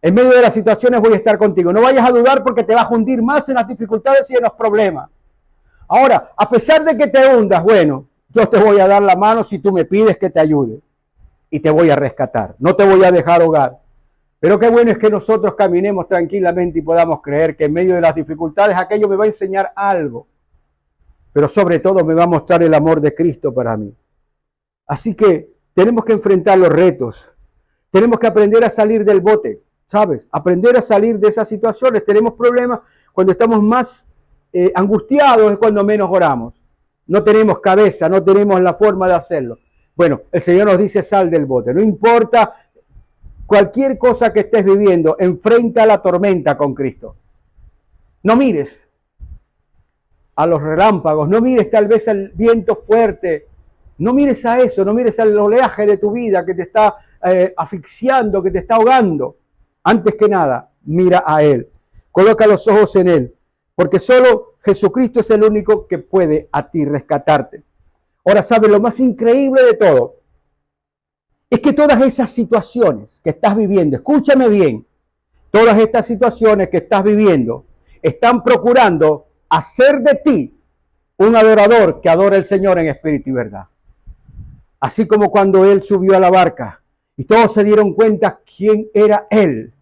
En medio de las situaciones voy a estar contigo. No vayas a dudar porque te vas a hundir más en las dificultades y en los problemas. Ahora, a pesar de que te hundas, bueno, yo te voy a dar la mano si tú me pides que te ayude. Y te voy a rescatar, no te voy a dejar ahogar. Pero qué bueno es que nosotros caminemos tranquilamente y podamos creer que en medio de las dificultades aquello me va a enseñar algo. Pero sobre todo me va a mostrar el amor de Cristo para mí. Así que tenemos que enfrentar los retos. Tenemos que aprender a salir del bote, ¿sabes? Aprender a salir de esas situaciones. Tenemos problemas cuando estamos más angustiados, es cuando menos oramos. No tenemos cabeza, no tenemos la forma de hacerlo. Bueno, el Señor nos dice, sal del bote. No importa cualquier cosa que estés viviendo, enfrenta la tormenta con Cristo. No mires a los relámpagos, no mires tal vez al viento fuerte, no mires a eso, no mires al oleaje de tu vida que te está asfixiando, que te está ahogando. Antes que nada, mira a Él. Coloca los ojos en Él. Porque solo Jesucristo es el único que puede a ti rescatarte. Ahora, ¿sabes lo más increíble de todo? Es que todas esas situaciones que estás viviendo, escúchame bien, todas estas situaciones que estás viviendo están procurando hacer de ti un adorador que adora al Señor en espíritu y verdad. Así como cuando Él subió a la barca y todos se dieron cuenta quién era Él.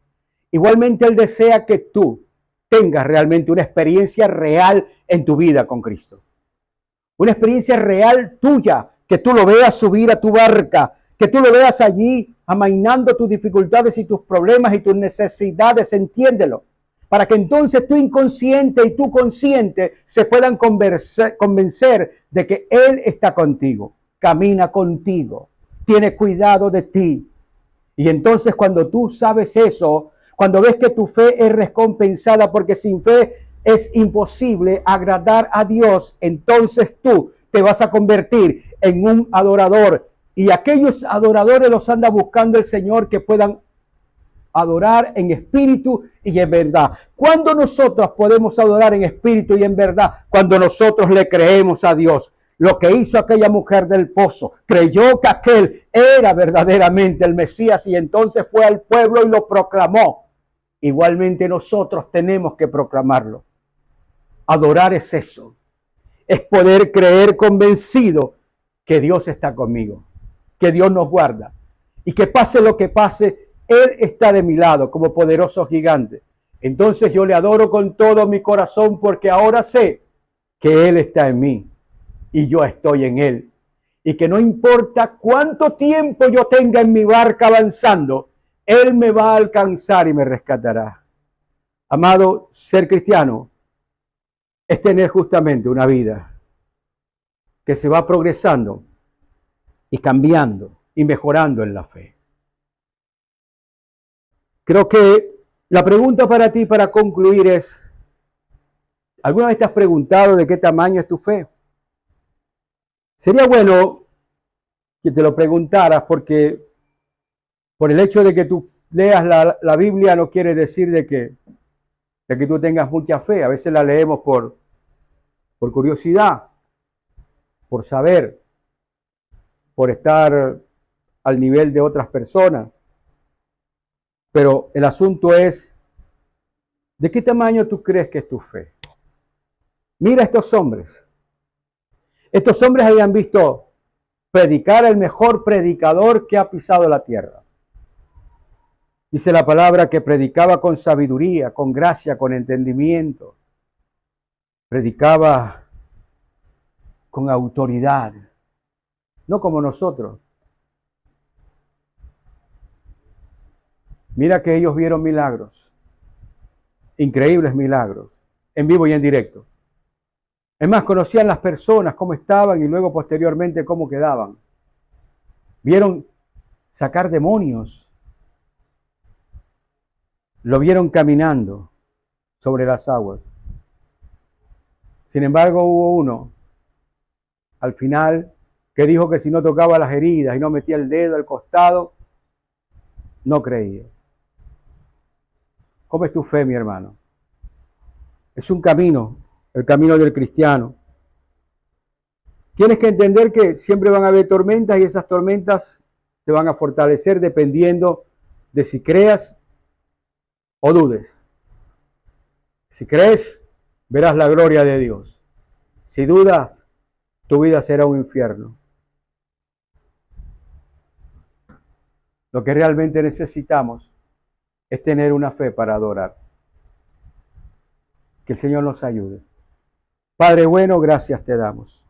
Igualmente Él desea que tú tengas realmente una experiencia real en tu vida con Cristo. Una experiencia real tuya, que tú lo veas subir a tu barca, que tú lo veas allí amainando tus dificultades y tus problemas y tus necesidades, entiéndelo. Para que entonces tu inconsciente y tu consciente se puedan convencer de que Él está contigo, camina contigo, tiene cuidado de ti. Y entonces cuando tú sabes eso, cuando ves que tu fe es recompensada, porque sin fe es imposible agradar a Dios, entonces tú te vas a convertir en un adorador. Y aquellos adoradores los anda buscando el Señor, que puedan adorar en espíritu y en verdad. ¿Cuándo nosotros podemos adorar en espíritu y en verdad? Cuando nosotros le creemos a Dios. Lo que hizo aquella mujer del pozo, creyó que aquel era verdaderamente el Mesías y entonces fue al pueblo y lo proclamó. Igualmente nosotros tenemos que proclamarlo. Adorar es eso. Es poder creer convencido que Dios está conmigo, que Dios nos guarda y que pase lo que pase, Él está de mi lado como poderoso gigante. Entonces yo le adoro con todo mi corazón, porque ahora sé que Él está en mí y yo estoy en Él. Y que no importa cuánto tiempo yo tenga en mi barca avanzando, Él me va a alcanzar y me rescatará. Amado, ser cristiano es tener justamente una vida que se va progresando y cambiando y mejorando en la fe. Creo que la pregunta para ti, para concluir, es: ¿alguna vez te has preguntado de qué tamaño es tu fe? Sería bueno que te lo preguntaras, porque por el hecho de que tú leas la Biblia no quiere decir de que tú tengas mucha fe. A veces la leemos por curiosidad, por saber, por estar al nivel de otras personas. Pero el asunto es: ¿de qué tamaño tú crees que es tu fe? Mira a estos hombres. Estos hombres habían visto predicar al mejor predicador que ha pisado la tierra. Dice la palabra que predicaba con sabiduría, con gracia, con entendimiento. Predicaba con autoridad, no como nosotros. Mira que ellos vieron milagros, increíbles milagros, en vivo y en directo. Es más, conocían las personas, cómo estaban y luego posteriormente cómo quedaban. Vieron sacar demonios. Lo vieron caminando sobre las aguas. Sin embargo, hubo uno al final que dijo que si no tocaba las heridas y no metía el dedo al costado, no creía. ¿Cómo es tu fe, mi hermano? Es un camino, el camino del cristiano. Tienes que entender que siempre van a haber tormentas y esas tormentas te van a fortalecer dependiendo de si creas o dudes. Si crees, verás la gloria de Dios. Si dudas, tu vida será un infierno. Lo que realmente necesitamos es tener una fe para adorar. Que el Señor nos ayude. Padre bueno, gracias te damos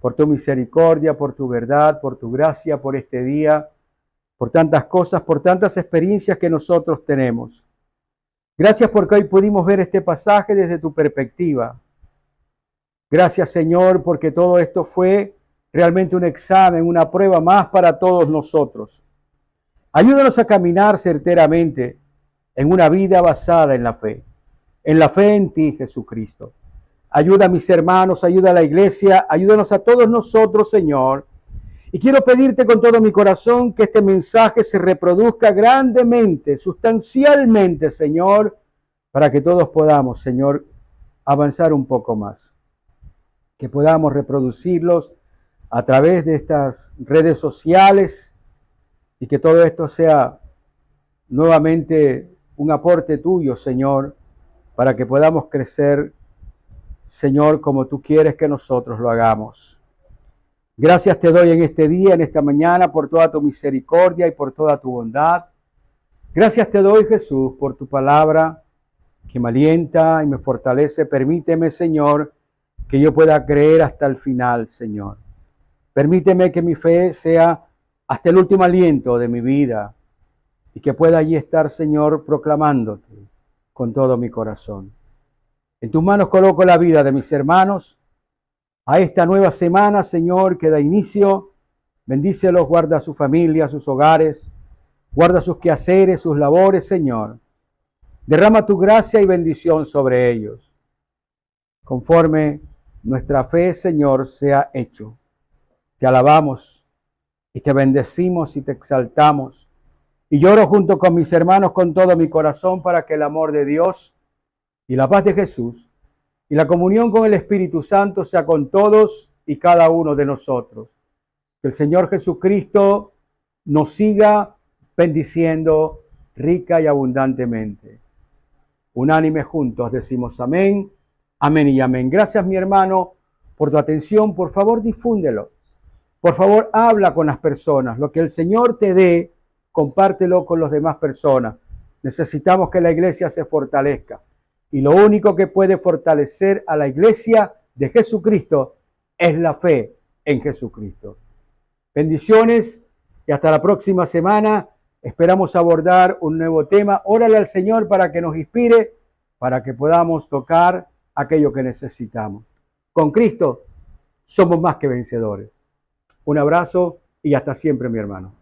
por tu misericordia, por tu verdad, por tu gracia, por este día, por tantas cosas, por tantas experiencias que nosotros tenemos. Gracias porque hoy pudimos ver este pasaje desde tu perspectiva. Gracias, Señor, porque todo esto fue realmente un examen, una prueba más para todos nosotros. Ayúdanos a caminar certeramente en una vida basada en la fe en ti, Jesucristo. Ayuda a mis hermanos, ayuda a la iglesia, ayúdanos a todos nosotros, Señor, Y quiero pedirte con todo mi corazón que este mensaje se reproduzca grandemente, sustancialmente, Señor, para que todos podamos, Señor, avanzar un poco más. Que podamos reproducirlos a través de estas redes sociales y que todo esto sea nuevamente un aporte tuyo, Señor, para que podamos crecer, Señor, como tú quieres que nosotros lo hagamos. Gracias te doy en este día, en esta mañana, por toda tu misericordia y por toda tu bondad. Gracias te doy, Jesús, por tu palabra que me alienta y me fortalece. Permíteme, Señor, que yo pueda creer hasta el final, Señor. Permíteme que mi fe sea hasta el último aliento de mi vida y que pueda allí estar, Señor, proclamándote con todo mi corazón. En tus manos coloco la vida de mis hermanos a esta nueva semana, Señor, que da inicio. Bendícelos, guarda a su familia, sus hogares, guarda sus quehaceres, sus labores, Señor. Derrama tu gracia y bendición sobre ellos. Conforme nuestra fe, Señor, sea hecho. Te alabamos y te bendecimos y te exaltamos. Y lloro junto con mis hermanos con todo mi corazón para que el amor de Dios y la paz de Jesús y la comunión con el Espíritu Santo sea con todos y cada uno de nosotros. Que el Señor Jesucristo nos siga bendiciendo rica y abundantemente. Unánime juntos decimos amén, amén y amén. Gracias, mi hermano, por tu atención. Por favor, difúndelo. Por favor, habla con las personas. Lo que el Señor te dé, compártelo con las demás personas. Necesitamos que la iglesia se fortalezca. Y lo único que puede fortalecer a la iglesia de Jesucristo es la fe en Jesucristo. Bendiciones y hasta la próxima semana. Esperamos abordar un nuevo tema. Órale al Señor para que nos inspire, para que podamos tocar aquello que necesitamos. Con Cristo somos más que vencedores. Un abrazo y hasta siempre, mi hermano.